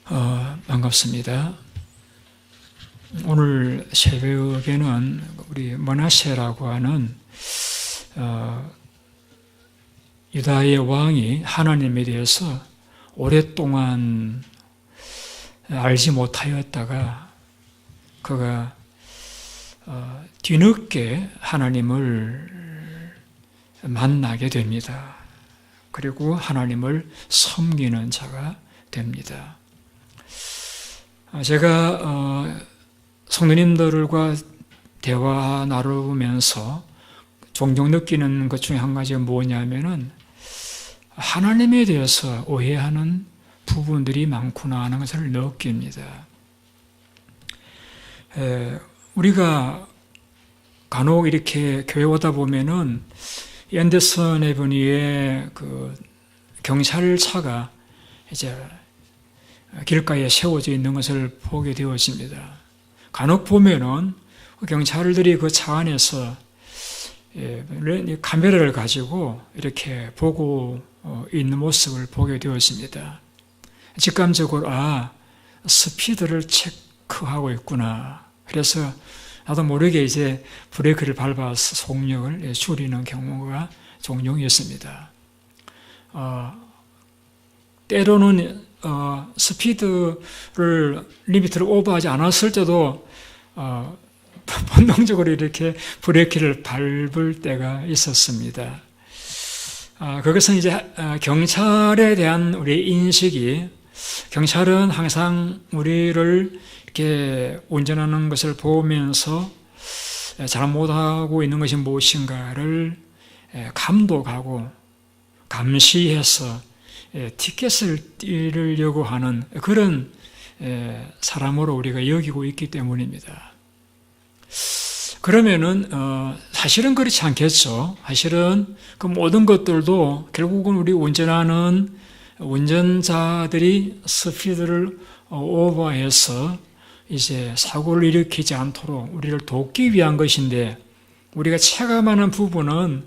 반갑습니다. 오늘 새벽에는 우리 므낫세라고 하는 유다의 왕이 하나님에 대해서 오랫동안 알지 못하였다가 그가 뒤늦게 하나님을 만나게 됩니다. 그리고 하나님을 섬기는 자가 됩니다. 제가 성도님들과 대화 나누면서 종종 느끼는 것 중에 한 가지가 뭐냐면은 하나님에 대해서 오해하는 부분들이 많구나 하는 것을 느낍니다. 우리가 간혹 이렇게 교회 오다 보면은 앤더슨 애버니의 그 경찰차가 이제 길가에 세워져 있는 것을 보게 되었습니다. 간혹 보면은 경찰들이 그 차 안에서 카메라를 가지고 이렇게 보고 있는 모습을 보게 되었습니다. 직감적으로 스피드를 체크하고 있구나. 그래서 나도 모르게 이제 브레이크를 밟아서 속력을 줄이는 경우가 종종 있습니다. 때로는 스피드를 리미트를 오버하지 않았을 때도 본능적으로 이렇게 브레이크를 밟을 때가 있었습니다. 그것은 이제 경찰에 대한 우리의 인식이, 경찰은 항상 우리를 이렇게 운전하는 것을 보면서 잘못하고 있는 것이 무엇인가를 감독하고 감시해서 티켓을 띄려고 하는 그런 사람으로 우리가 여기고 있기 때문입니다. 그러면은 사실은 그렇지 않겠죠. 사실은 그 모든 것들도 결국은 우리 운전하는 운전자들이 스피드를 오버해서 이제 사고를 일으키지 않도록 우리를 돕기 위한 것인데, 우리가 체감하는 부분은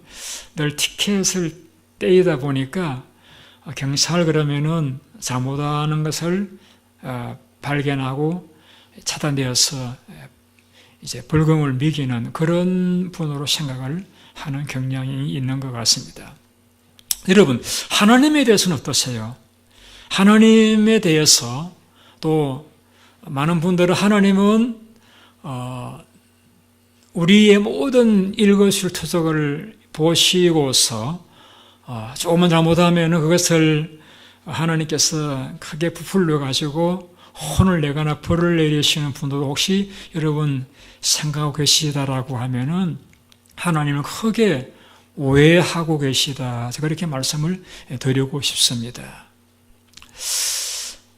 늘 티켓을 떼이다 보니까 경찰 그러면은 잘못하는 것을 발견하고 차단되어서 이제 벌금을 매기는 그런 분으로 생각을 하는 경향이 있는 것 같습니다. 여러분, 하나님에 대해서는 어떠세요? 하나님에 대해서 또 많은 분들은 하나님은 우리의 모든 일거수일투족을 보시고서 조금만 잘못하면 그것을 하나님께서 크게 부풀려 가지고 혼을 내거나 벌을 내리시는 분들도 혹시 여러분 생각하고 계시다라고 하면은 하나님을 크게 오해하고 계시다. 제가 이렇게 말씀을 드리고 싶습니다.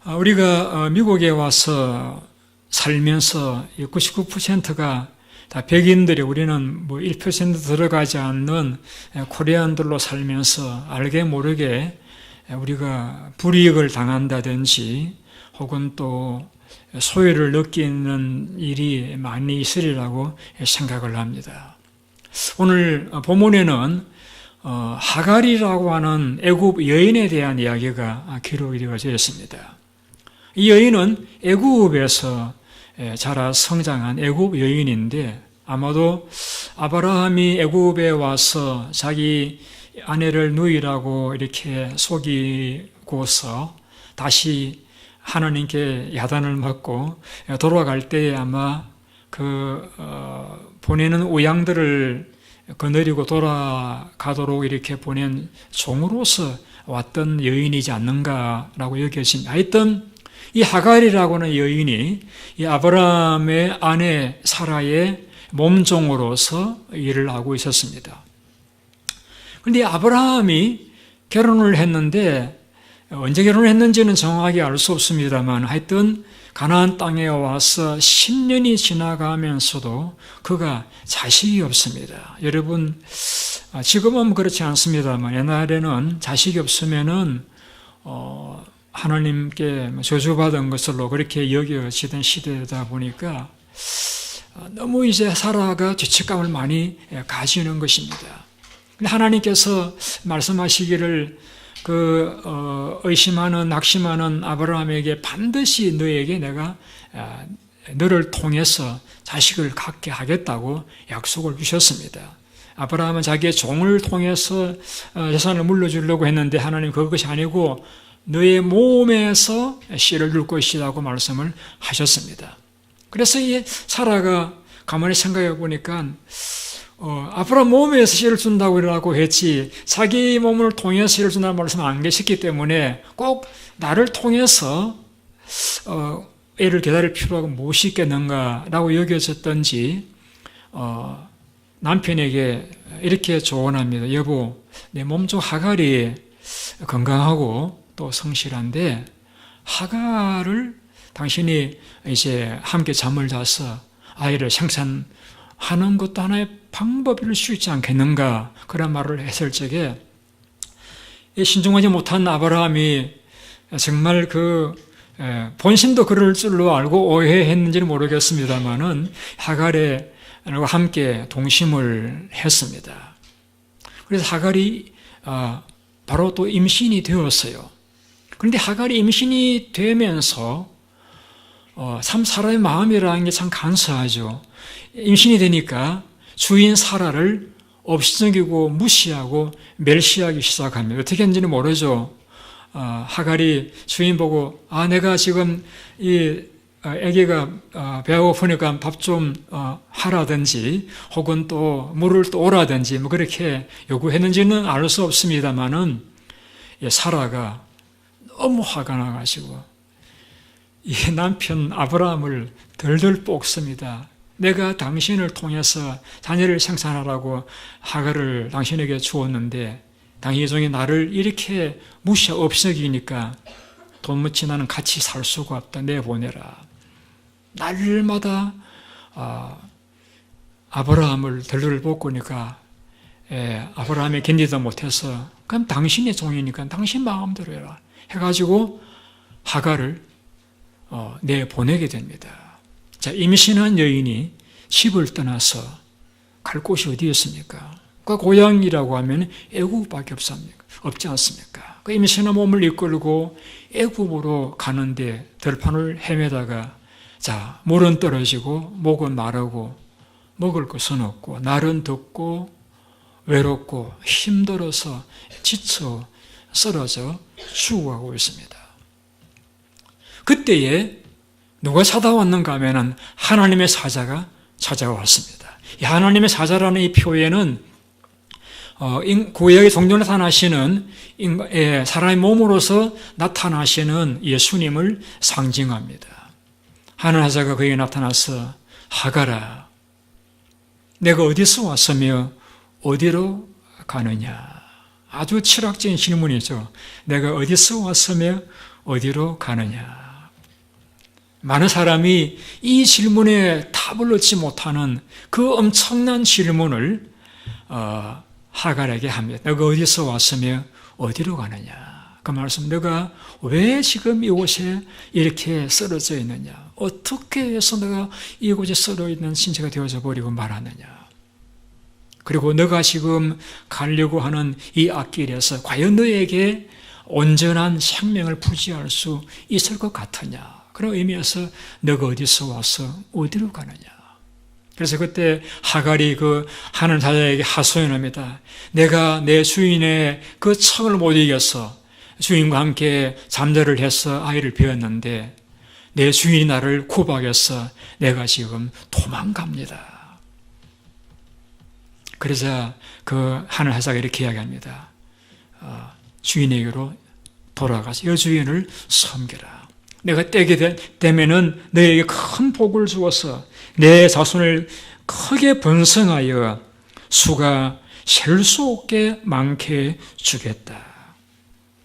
우리가 미국에 와서 살면서 99%가 다 백인들이, 우리는 뭐 1% 들어가지 않는 코리안들로 살면서 알게 모르게 우리가 불이익을 당한다든지 혹은 또 소외를 느끼는 일이 많이 있으리라고 생각을 합니다. 오늘 본문에는 하갈이라고 하는 애굽 여인에 대한 이야기가 기록이 되어져 있습니다. 이 여인은 애굽에서 자라 성장한 애굽 여인인데, 아마도 아브라함이 애굽에 와서 자기 아내를 누이라고 이렇게 속이고서 다시 하나님께 야단을 맞고 돌아갈 때에 아마 보내는 우양들을 거느리고 돌아가도록 이렇게 보낸 종으로서 왔던 여인이지 않는가라고 여겨집니다. 하여튼 이 하갈이라고 하는 여인이 이 아브라함의 아내 사라의 몸종으로서 일을 하고 있었습니다. 그런데 아브라함이 결혼을 했는데, 언제 결혼을 했는지는 정확하게 알 수 없습니다만 하여튼 가나안 땅에 와서 10년이 지나가면서도 그가 자식이 없습니다. 여러분, 지금은 그렇지 않습니다만 옛날에는 자식이 없으면은 하나님께 저주받은 것으로 그렇게 여겨지던 시대다 보니까 너무 이제 사라가 죄책감을 많이 가지는 것입니다. 하나님께서 말씀하시기를 의심하는 낙심하는 아브라함에게 반드시 너에게 내가 너를 통해서 자식을 갖게 하겠다고 약속을 주셨습니다. 아브라함은 자기의 종을 통해서 재산을 물려주려고 했는데 하나님 그것이 아니고 너의 몸에서 씨를 줄 것이라고 말씀을 하셨습니다. 그래서 이 사라가 가만히 생각해 보니까 아브라함 몸에서 씨를 준다고 했지 자기 몸을 통해서 씨를 준다는 말씀을 안 계셨기 때문에 꼭 나를 통해서 애를 기다릴 필요가 무엇이 있겠는가라고 여겨졌던지 남편에게 이렇게 조언합니다. 여보, 내 몸 중 하갈이 건강하고 또 성실한데 하갈을 당신이 이제 함께 잠을 자서 아이를 생산하는 것도 하나의 방법일 수 있지 않겠는가 그런 말을 했을 적에 신중하지 못한 아브라함이 정말 본심도 그럴 줄로 알고 오해했는지는 모르겠습니다만은 하갈에 함께 동심을 했습니다. 그래서 하갈이 바로 또 임신이 되었어요. 그런데 하갈이 임신이 되면서 참 사람의 마음이라는 게 참 간사하죠. 임신이 되니까 주인 사라를 업신여기고 무시하고 멸시하기 시작합니다. 어떻게 했는지는 모르죠. 하갈이 주인 보고 내가 지금 이 아기가 배가 고프니까 밥 좀 하라든지 혹은 또 물을 또 오라든지 뭐 그렇게 요구했는지는 알 수 없습니다만은 사라가 너무 화가 나가지고 이 남편 아브라함을 덜덜 볶습니다. 내가 당신을 통해서 자녀를 생산하라고 하갈을 당신에게 주었는데 당신의 종이 나를 이렇게 무시하고 없애기니까 도무지 나는 같이 살 수가 없다. 내보내라. 날마다 아브라함을 덜덜 볶으니까 아브라함이 견디다 못해서 그럼 당신의 종이니까 당신 마음대로 해라 해가지고 하갈을 내보내게 됩니다. 자, 임신한 여인이 집을 떠나서 갈 곳이 어디였습니까? 그 고향이라고 하면 애굽밖에 없지 않습니까? 그 임신한 몸을 이끌고 애굽으로 가는데 들판을 헤매다가 자, 물은 떨어지고 목은 마르고 먹을 것은 없고 날은 덥고 외롭고 힘들어서 지쳐 쓰러져 죽어가고 있습니다. 그때에 누가 찾아왔는가 하면은 하나님의 사자가 찾아왔습니다. 이 하나님의 사자라는 이 표현은 구약의 종종 나타나시는 사람의 몸으로서 나타나시는 예수님을 상징합니다. 하나님 사자가 그에게 나타나서 하갈아, 내가 어디서 왔으며 어디로 가느냐? 아주 철학적인 질문이죠. 내가 어디서 왔으며 어디로 가느냐? 많은 사람이 이 질문에 답을 얻지 못하는 그 엄청난 질문을 하갈에게 합니다. 너가 어디서 왔으며 어디로 가느냐? 그 말씀, 너가 왜 지금 이곳에 이렇게 쓰러져 있느냐? 어떻게 해서 너가 이곳에 쓰러져 있는 신체가 되어져 버리고 말하느냐? 그리고 너가 지금 가려고 하는 이 앞길에서 과연 너에게 온전한 생명을 부지할 수 있을 것 같으냐? 그런 의미에서 너가 어디서 와서 어디로 가느냐? 그래서 그때 하갈이 그 하나님 사자에게 하소연합니다. 내가 내 주인의 그 청을 못 이겨서 주인과 함께 잠자를 해서 아이를 배웠는데 내 주인이 나를 구박해서 내가 지금 도망갑니다. 그러자 그 하늘 사자가 이렇게 이야기합니다. 주인에게로 돌아가서 여주인을 섬겨라. 내가 때게 되면은 너에게 큰 복을 주어서 내 자손을 크게 번성하여 수가 셀 수 없게 많게 주겠다.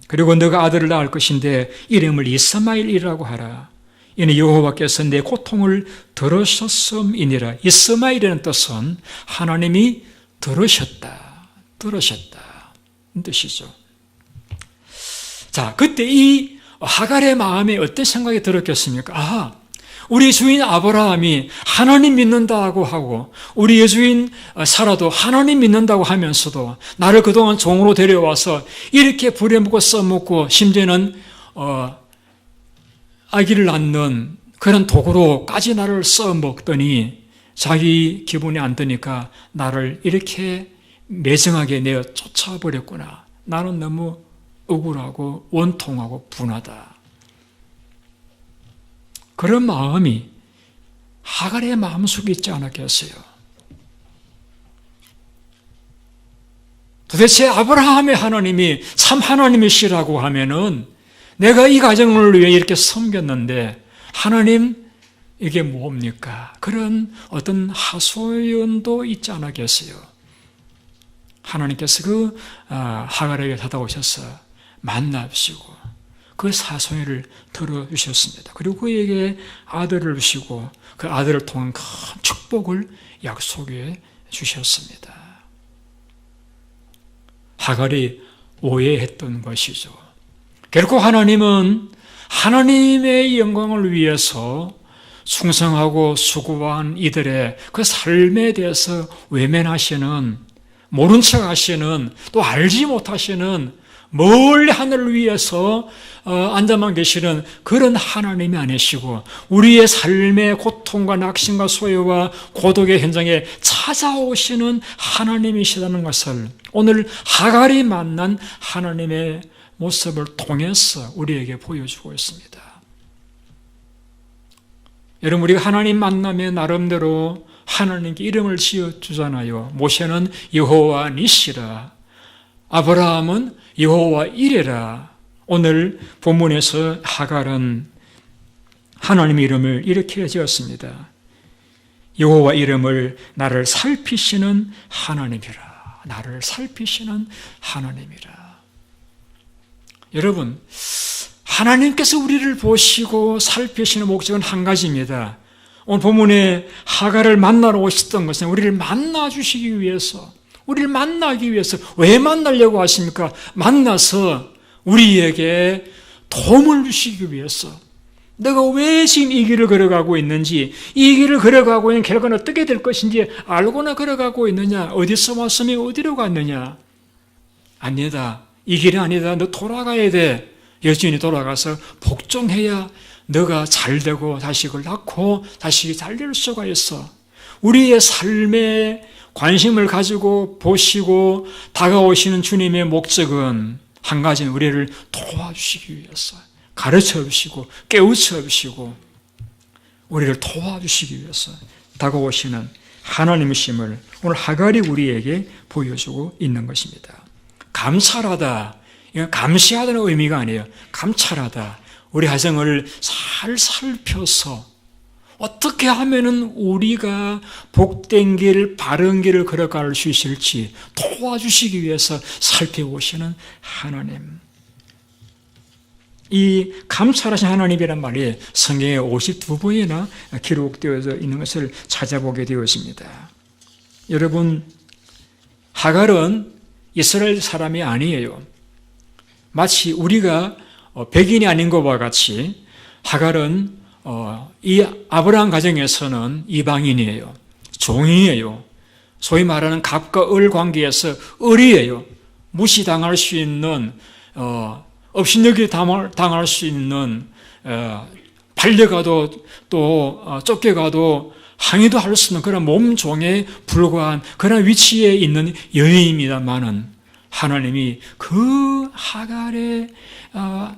그리고 너가 아들을 낳을 것인데 이름을 이스마엘이라고 하라. 이는 여호와께서 내 고통을 들으셨음이니라. 이스마엘이라는 뜻은 하나님이 들으셨다. 이 뜻이죠. 자, 그때 이 하갈의 마음에 어떤 생각이 들었겠습니까? 우리 주인 아브라함이 하나님 믿는다고 하고 우리 여주인 사라도 하나님 믿는다고 하면서도 나를 그동안 종으로 데려와서 이렇게 부려먹고 써먹고 심지어는 아기를 낳는 그런 도구로까지 나를 써먹더니 자기 기분이 안 드니까 나를 이렇게 매정하게 내어 쫓아버렸구나. 나는 너무 억울하고 원통하고 분하다. 그런 마음이 하갈의 마음속에 있지 않았겠어요? 도대체 아브라함의 하나님이 참 하나님이시라고 하면은 내가 이 가정을 위해 이렇게 섬겼는데 하나님 이게 뭡니까? 그런 어떤 하소연도 있지 않았겠어요? 하나님께서 그 하갈에게 찾아오셔서 만나시고 그 사소연을 들어주셨습니다. 그리고 그에게 아들을 주시고 그 아들을 통한 큰 축복을 약속해 주셨습니다. 하갈이 오해했던 것이죠. 결코 하나님은 하나님의 영광을 위해서 충성하고 수고한 이들의 그 삶에 대해서 외면하시는, 모른 척 하시는, 또 알지 못하시는, 멀리 하늘을 위해서 앉아만 계시는 그런 하나님이 아니시고 우리의 삶의 고통과 낙심과 소외와 고독의 현장에 찾아오시는 하나님이시라는 것을 오늘 하갈이 만난 하나님의 모습을 통해서 우리에게 보여주고 있습니다. 여러분, 우리가 하나님 만나면 나름대로 하나님께 이름을 지어주잖아요. 모세는 여호와 니시라, 아브라함은 여호와 이레라. 오늘 본문에서 하갈은 하나님의 이름을 이렇게 지었습니다. 여호와 이름을 나를 살피시는 하나님이라. 나를 살피시는 하나님이라. 여러분, 하나님께서 우리를 보시고 살피시는 목적은 한 가지입니다. 오늘 본문에 하갈을 만나러 오셨던 것은 우리를 만나주시기 위해서, 우리를 만나기 위해서. 왜 만나려고 하십니까? 만나서 우리에게 도움을 주시기 위해서. 내가 왜 지금 이 길을 걸어가고 있는지, 이 길을 걸어가고 있는 결과는 어떻게 될 것인지 알고나 걸어가고 있느냐, 어디서 왔으며 어디로 갔느냐. 아니다, 이 길이 아니다, 너 돌아가야 돼. 여주인이 돌아가서 복종해야 너가 잘되고 자식을 낳고 자식이 잘 될 수가 있어. 우리의 삶에 관심을 가지고 보시고 다가오시는 주님의 목적은 한 가지는 우리를 도와주시기 위해서, 가르쳐 주시고 깨우쳐 주시고 우리를 도와주시기 위해서 다가오시는 하나님이심을 오늘 하갈이 우리에게 보여주고 있는 것입니다. 감찰하다, 이건 감시하다는 의미가 아니에요. 감찰하다, 우리 가정을 잘 살펴서 어떻게 하면은 우리가 복된 길, 바른 길을 걸어갈 수 있을지 도와주시기 위해서 살펴보시는 하나님. 이 감찰하신 하나님이란 말이 성경에 52번이나 기록되어져 있는 것을 찾아보게 되었습니다. 여러분, 하갈은 이스라엘 사람이 아니에요. 마치 우리가 백인이 아닌 것과 같이 하갈은 이 아브라함 가정에서는 이방인이에요. 종이에요. 소위 말하는 갑과 을 관계에서 을이에요. 무시당할 수 있는, 업신여기 당할 수 있는, 팔려가도 또 쫓겨가도 항의도 할 수 있는 그런 몸종에 불과한 그런 위치에 있는 여인입니다만은 하나님이 그 하갈의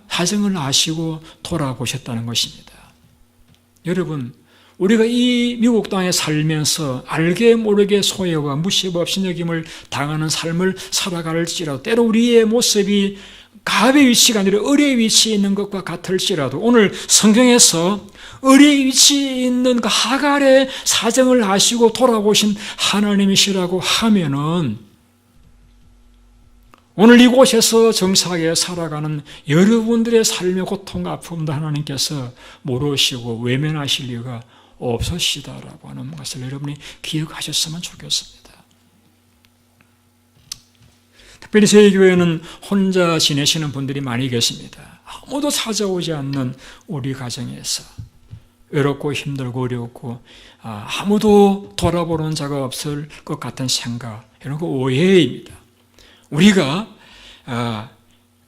사정을 아시고 돌아보셨다는 것입니다. 여러분, 우리가 이 미국 땅에 살면서 알게 모르게 소외와 무시와 업신여김을 당하는 삶을 살아갈지라도 때로 우리의 모습이 갑의 위치가 아니라 을의 위치에 있는 것과 같을지라도 오늘 성경에서 을의 위치에 있는 그 하갈의 사정을 아시고 돌아보신 하나님이시라고 하면은 오늘 이곳에서 정착하게 살아가는 여러분들의 삶의 고통과 아픔도 하나님께서 모르시고 외면하실 이유가 없으시다라고 하는 것을 여러분이 기억하셨으면 좋겠습니다. 특별히 저희 교회는 혼자 지내시는 분들이 많이 계십니다. 아무도 찾아오지 않는 우리 가정에서 외롭고 힘들고 어렵고 아무도 돌아보는 자가 없을 것 같은 생각, 이런 거 오해입니다. 우리가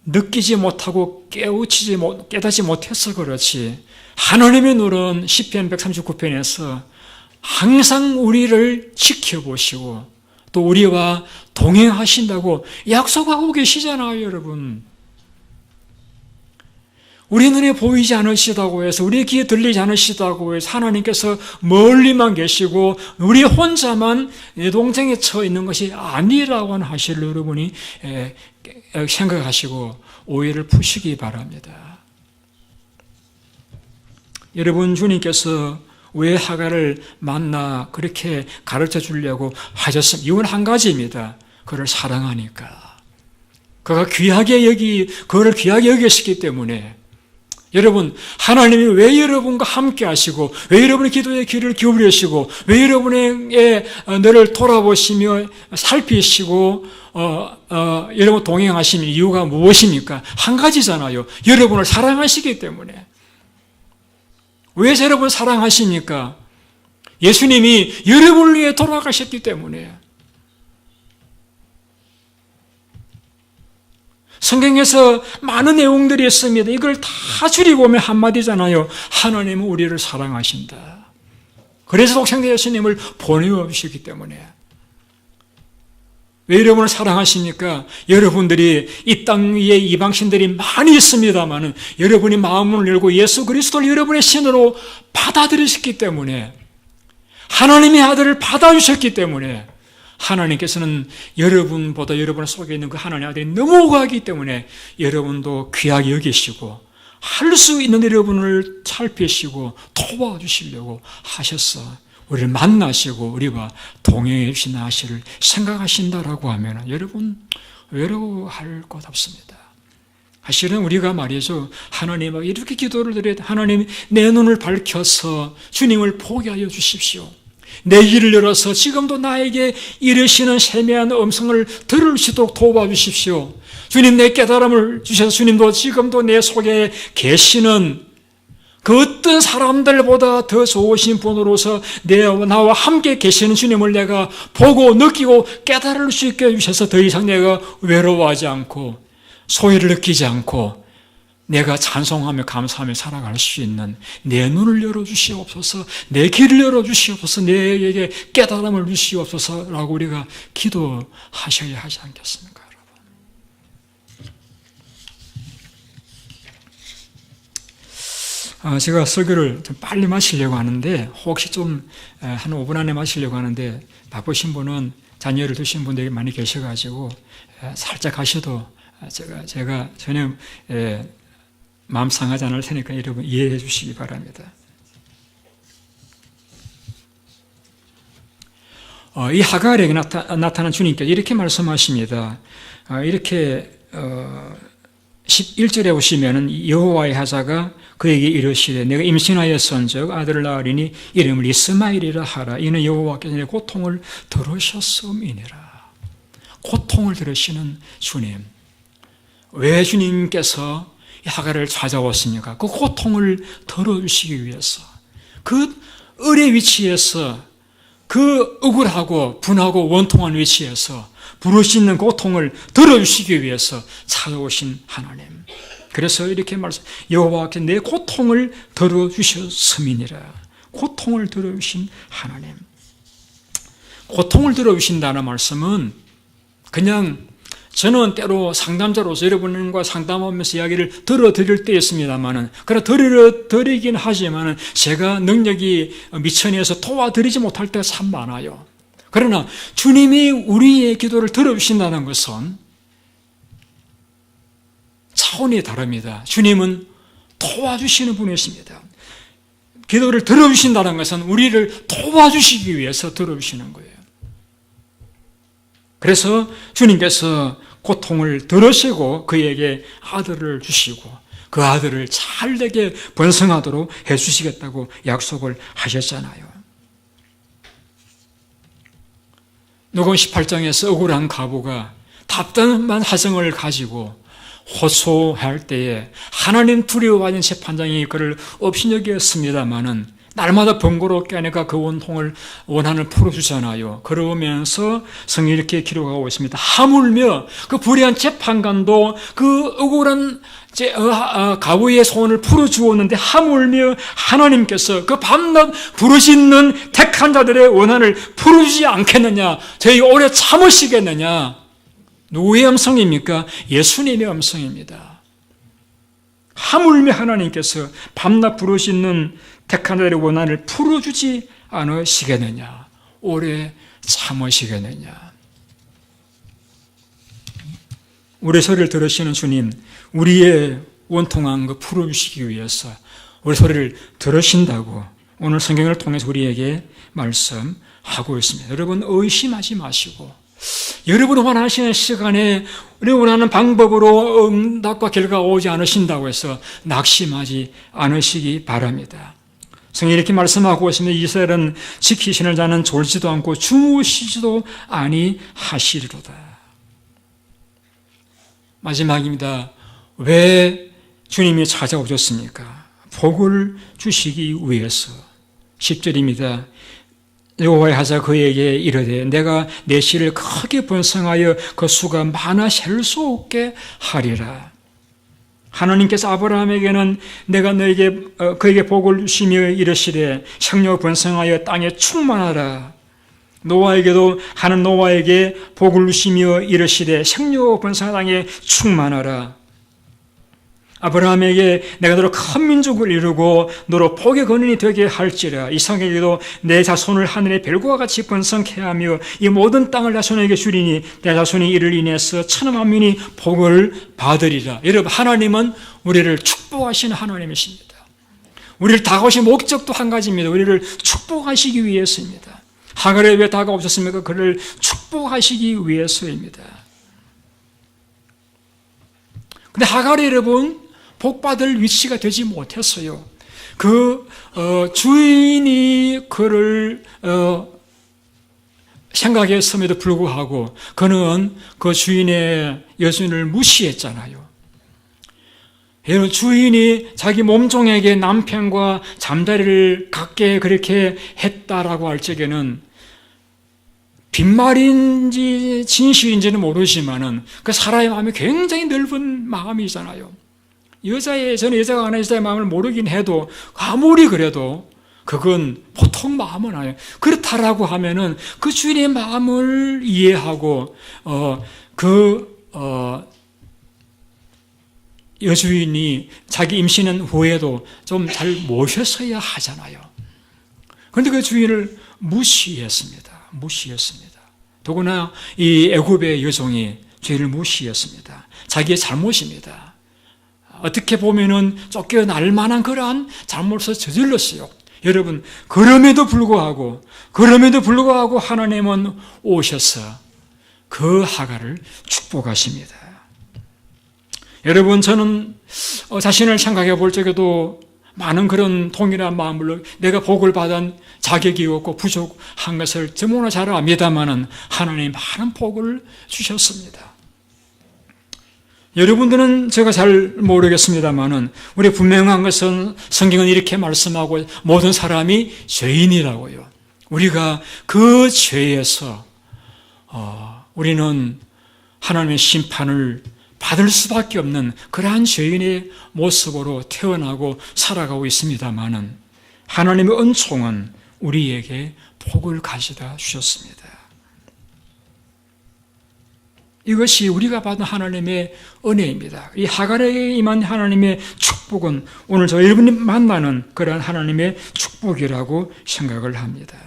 느끼지 못하고 깨닫지 못해서 그렇지, 하나님의 눈은 시편 139편에서 항상 우리를 지켜보시고 또 우리와 동행하신다고 약속하고 계시잖아요, 여러분. 우리 눈에 보이지 않으시다고 해서, 우리 귀에 들리지 않으시다고 해서 하나님께서 멀리만 계시고 우리 혼자만 동정에 처해 있는 것이 아니라고 하는 사실을 여러분이 생각하시고 오해를 푸시기 바랍니다. 여러분, 주님께서 왜 하갈을 만나 그렇게 가르쳐 주려고 하셨습니까? 이유는 한 가지입니다. 그를 사랑하니까. 그를 귀하게 여기셨기 때문에. 여러분, 하나님이 왜 여러분과 함께 하시고, 왜 여러분의 기도에 귀를 기울이시고, 왜 여러분의 너를 돌아보시며 살피시고, 여러분 동행하시는 이유가 무엇입니까? 한 가지잖아요. 여러분을 사랑하시기 때문에. 왜 여러분 사랑하십니까? 예수님이 여러분을 위해 돌아가셨기 때문에. 성경에서 많은 내용들이 있습니다. 이걸 다 줄이보면 한마디잖아요. 하나님은 우리를 사랑하신다. 그래서 독생자 예수님을 보내주셨기 때문에. 왜 여러분을 사랑하십니까? 여러분들이 이 땅 위에 이방신들이 많이 있습니다만 여러분이 마음을 열고 예수 그리스도를 여러분의 신으로 받아들이셨기 때문에, 하나님의 아들을 받아주셨기 때문에, 하나님께서는 여러분보다 여러분 속에 있는 그 하나님의 아들이 너무 귀하기 때문에 여러분도 귀하게 여기시고 할 수 있는 여러분을 살피시고 도와주시려고 하셨어. 우리를 만나시고 우리와 동행해 주신 사실을 생각하신다라고 하면 여러분 외로워할 것 없습니다. 사실은 우리가 말이죠, 하나님에게 이렇게 기도를 드려야 돼. 하나님, 내 눈을 밝혀서 주님을 보게 하여 주십시오. 내 귀를 열어서 지금도 나에게 이르시는 세미한 음성을 들을 수 있도록 도와주십시오. 주님, 내 깨달음을 주셔서 주님도 지금도 내 속에 계시는 그 어떤 사람들보다 더 좋으신 분으로서 나와 함께 계시는 주님을 내가 보고 느끼고 깨달을 수 있게 해주셔서 더 이상 내가 외로워하지 않고 소외를 느끼지 않고 내가 찬송하며 감사하며 살아갈 수 있는 내 눈을 열어주시옵소서, 내 귀를 열어주시옵소서, 내게 깨달음을 주시옵소서라고 우리가 기도하셔야 하지 않겠습니까, 여러분? 제가 설교를 좀 빨리 마치려고 하는데, 혹시 좀 한 5분 안에 마치려고 하는데 바쁘신 분은, 자녀를 두신 분들이 많이 계셔가지고 살짝 하셔도 제가 전혀 마음 상하지 않을 테니까 여러분 이해해 주시기 바랍니다. 이 하갈에게 나타난 주님께서 이렇게 말씀하십니다. 이렇게 11절에 보시면은 여호와의 하사가 그에게 이르시되 내가 임신하였은즉 아들을 낳으리니 이름을 이스마엘이라 하라. 이는 여호와께서 내 고통을 들으셨음이니라. 고통을 들으시는 주님. 왜 주님께서 하갈을 찾아왔습니까? 그 고통을 덜어주시기 위해서, 그 을의 위치에서, 그 억울하고 분하고 원통한 위치에서 부르시는 고통을 덜어주시기 위해서 찾아오신 하나님. 그래서 이렇게 여호와께서 내 고통을 덜어주셨음이니라. 고통을 덜어주신 하나님. 고통을 덜어주신다는 말씀은 그냥 저는 때로 상담자로서 여러분과 상담하면서 이야기를 들어드릴 때 있습니다만은, 그러나 들어드리긴 하지만은 제가 능력이 미천해서 도와드리지 못할 때가 참 많아요. 그러나 주님이 우리의 기도를 들어주신다는 것은 차원이 다릅니다. 주님은 도와주시는 분이십니다. 기도를 들어주신다는 것은 우리를 도와주시기 위해서 들어주시는 거예요. 그래서 주님께서 고통을 들으시고 그에게 아들을 주시고 그 아들을 잘되게 번성하도록 해주시겠다고 약속을 하셨잖아요. 누가복음 18장에서 억울한 과부가 답답한 사정을 가지고 호소할 때에 하나님 두려워하는 재판장이 그를 업신여겼습니다마는 날마다 번거롭게 내가 그 원통을 원한을 풀어주잖아요. 그러면서 성경이 이렇게 기록하고 있습니다. 하물며 그 불의한 재판관도 그 억울한 가부의 소원을 풀어주었는데 하물며 하나님께서 그 밤낮 부르짖는 택한 자들의 원한을 풀어주지 않겠느냐? 저희 오래 참으시겠느냐? 누구의 음성입니까? 예수님의 음성입니다. 하물며 하나님께서 밤낮 부르짖는 택한 자들의 원한을 풀어주지 않으시겠느냐? 오래 참으시겠느냐? 우리 소리를 들으시는 주님, 우리의 원통한 거 풀어주시기 위해서 우리 소리를 들으신다고 오늘 성경을 통해서 우리에게 말씀하고 있습니다. 여러분 의심하지 마시고 여러분이 원하시는 시간에 우리 원하는 방법으로 응답과 결과가 오지 않으신다고 해서 낙심하지 않으시기 바랍니다. 성경이 이렇게 말씀하고 있습니다. 이스라엘은 지키시는 자는 졸지도 않고 주무시지도 아니하시리로다. 마지막입니다. 왜 주님이 찾아오셨습니까? 복을 주시기 위해서. 10절입니다. 여호와의 하사 그에게 이르되 내가 내 씨를 크게 번성하여 그 수가 많아 셀 수 없게 하리라. 하나님께서 아브라함에게는 내가 너에게 그에게 복을 주시며 이르시되 생녀 번성하여 땅에 충만하라. 노아에게도 하는 노아에게 복을 주시며 이르시되 생녀 번성한 땅에 충만하라. 아브라함에게 내가 너로 큰 민족을 이루고 너로 복의 근원이 되게 할지라. 이삭에게도 내 자손을 하늘의 별과 같이 번성케 하며 이 모든 땅을 자손에게 주리니 내 자손이 이를 인해서 천하 만민이 복을 받으리라. 여러분 하나님은 우리를 축복하시는 하나님이십니다. 우리를 다가오신 목적도 한 가지입니다. 우리를 축복하시기 위해서입니다. 하갈에 왜 다가오셨습니까? 그를 축복하시기 위해서입니다. 근데 하갈이 여러분 복받을 위치가 되지 못했어요. 주인이 그를 생각했음에도 불구하고 그는 그 주인의 여순을 무시했잖아요. 여러분 주인이 자기 몸종에게 남편과 잠자리를 갖게 그렇게 했다라고 할 적에는 빈말인지 진실인지는 모르지만은 그 사람의 마음이 굉장히 넓은 마음이잖아요. 저는 여자가 하는 여자의 마음을 모르긴 해도 아무리 그래도 그건 보통 마음은 아니에요. 그렇다라고 하면은 그 주인의 마음을 이해하고 여주인이 자기 임신한 후에도 좀 잘 모셨어야 하잖아요. 그런데 그 주인을 무시했습니다. 더구나 이 애굽의 여종이 주인을 무시했습니다. 자기의 잘못입니다. 어떻게 보면은 쫓겨날 만한 그러한 잘못을 저질렀어요. 여러분, 그럼에도 불구하고 하나님은 오셔서 그 하갈을 축복하십니다. 여러분, 저는 자신을 생각해 볼 적에도 많은 그런 동일한 마음으로 내가 복을 받은 자격이 없고 부족한 것을 너무나 잘 압니다만은 하나님 많은 복을 주셨습니다. 여러분들은 제가 잘 모르겠습니다만은 우리 분명한 것은 성경은 이렇게 말씀하고 모든 사람이 죄인이라고요. 우리가 그 죄에서 우리는 하나님의 심판을 받을 수밖에 없는 그러한 죄인의 모습으로 태어나고 살아가고 있습니다만은 하나님의 은총은 우리에게 복을 가져다 주셨습니다. 이것이 우리가 받은 하나님의 은혜입니다. 이 하갈에 임한 하나님의 축복은 오늘 저 여러분이 만나는 그러한 하나님의 축복이라고 생각을 합니다.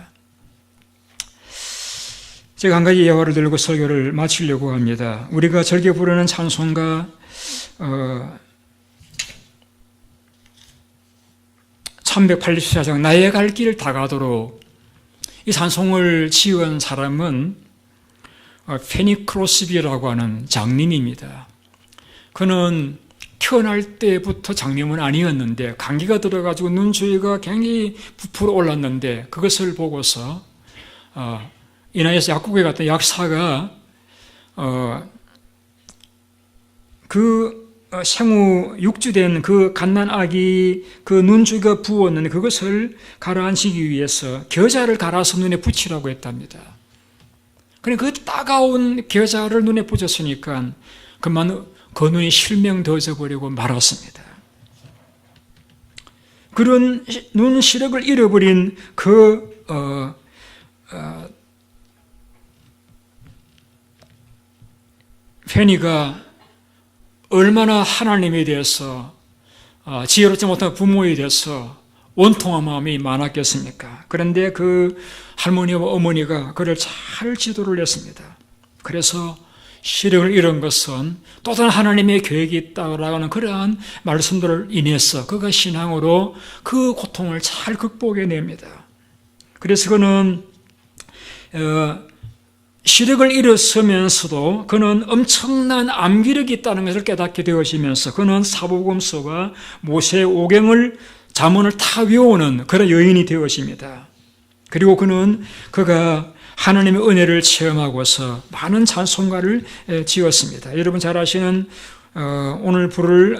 제가 한 가지 예화를 들고 설교를 마치려고 합니다. 우리가 즐겨 부르는 찬송가 384장 나의 갈 길 다가도록 이 찬송을 지은 사람은 페니 크로스비라고 하는 장님입니다. 그는 태어날 때부터 장님은 아니었는데 감기가 들어가지고 눈주위가 굉장히 부풀어 올랐는데 그것을 보고서 이나에서 약국에 갔던 약사가 그 생후 육주된 그 갓난아기 그 눈주가 부었는데 그것을 가라앉히기 위해서 겨자를 갈아서 눈에 붙이라고 했답니다. 그러니까 그 따가운 겨자를 눈에 붙였으니까 그만 그 눈이 실명되어져 버리고 말았습니다. 그런 눈 시력을 잃어버린 그 페니가 얼마나 하나님에 대해서 지혜롭지 못한 부모에 대해서 원통한 마음이 많았겠습니까? 그런데 그 할머니와 어머니가 그를 잘 지도를 했습니다. 그래서 시력을 잃은 것은 또 다른 하나님의 계획이 있다라고 하는 그러한 말씀들을 인해서 그가 신앙으로 그 고통을 잘 극복해냅니다. 그래서 그는 시력을 잃었으면서도 그는 엄청난 암기력이 있다는 것을 깨닫게 되어지면서 그는 사복음서와 모세의 오경을 잠언을 다 외우는 그런 여인이 되어집니다. 그리고 그가 하나님의 은혜를 체험하고서 많은 찬송가를 지었습니다. 여러분 잘 아시는 오늘 부를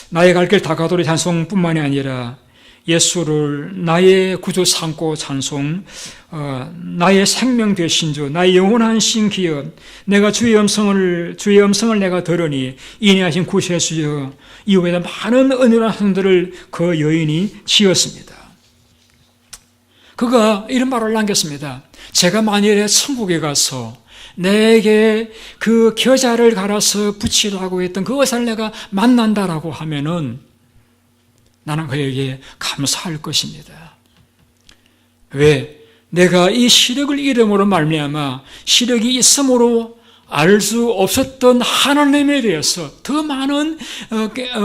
나의 갈 길 다가도리 찬송뿐만이 아니라 예수를 나의 구주 삼고 찬송, 나의 생명 되신 주, 나의 영원한 신 기여, 내가 주의 음성을 내가 들으니 인내하신 구세주여, 이후에 많은 은혜로운 찬송들을 그 여인이 지었습니다. 그가 이런 말을 남겼습니다. 제가 만일에 천국에 가서 내게 그 겨자를 갈아서 붙이라고 했던 그것을 내가 만난다라고 하면은 나는 그에게 감사할 것입니다. 왜? 내가 이 시력을 잃음으로 말미암아 시력이 있음으로 알 수 없었던 하나님에 대해서 더 많은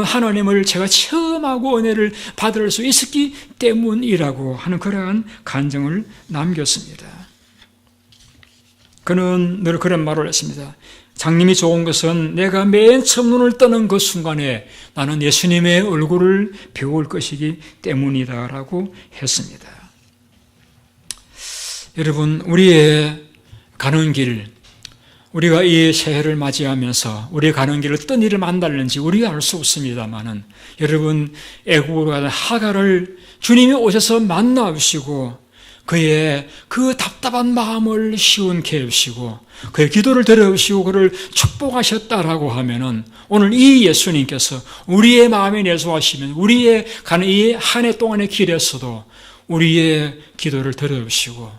하나님을 제가 체험하고 은혜를 받을 수 있었기 때문이라고 하는 그러한 간증을 남겼습니다. 그는 늘 그런 말을 했습니다. 장님이 좋은 것은 내가 맨 처음 눈을 뜨는 그 순간에 나는 예수님의 얼굴을 배울 것이기 때문이다라고 했습니다. 여러분, 우리의 가는 길, 우리가 이 새해를 맞이하면서 우리가 가는 길을 어떤 일을 만날는지 우리가 알 수 없습니다만은 여러분, 애국으로 가는 하갈을 주님이 오셔서 만나주시고 그의 그 답답한 마음을 시원케 해주시고 그의 기도를 들어주시고 그를 축복하셨다라고 하면은 오늘 이 예수님께서 우리의 마음에 내소하시면 우리의 가는 이 한 해 동안의 길에서도 우리의 기도를 들어주시고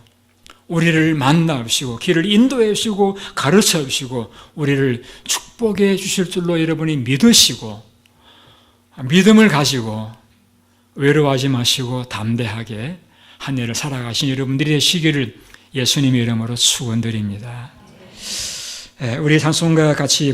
우리를 만나주시고 길을 인도해 주시고 가르쳐 주시고 우리를 축복해 주실 줄로 여러분이 믿으시고 믿음을 가지고 외로워하지 마시고 담대하게 한 해를 살아가신 여러분들이 되시기를 예수님의 이름으로 축원드립니다. 우리 찬송가 같이